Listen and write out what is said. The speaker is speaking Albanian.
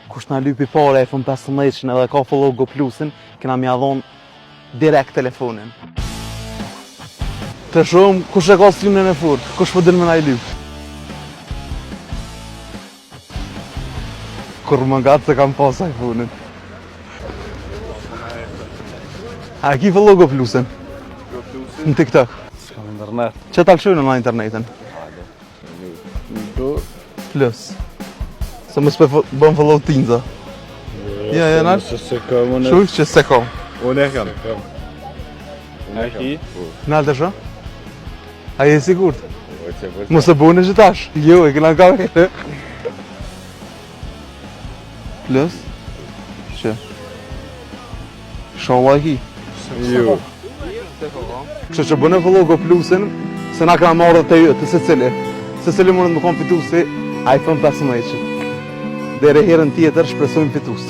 Kush na lypi pare iPhone 15 edhe ka follow Go Plusin, kena mja dhon direkt telefonin. Të shumë, kush e ka slimën e furt, kush po din me na i lyp. Kur më ngatë se kam pas iPhone-in. A ki follow Go Plusin? Go Plusin? Në TikTok. S'kam internet. Që ta lëshojnë në internetin? Do? Plus. Se më s'pe bën follow Tinza. Ja, nalë? Se kam unë. Shush që se kom. Unë e kam. Unë e ki? Nalë të shë? A je sigurt? Mos e bune që tash. Jo, e këna ka vete. Plus? Që? Sholla e ki? Jo. Kështë që bëne follow Go Plusin, se na këna marrë të ju, të secili. Secili mund të më kom fitu si iPhone 15. Dere herën tjetër shpresojmë fitus.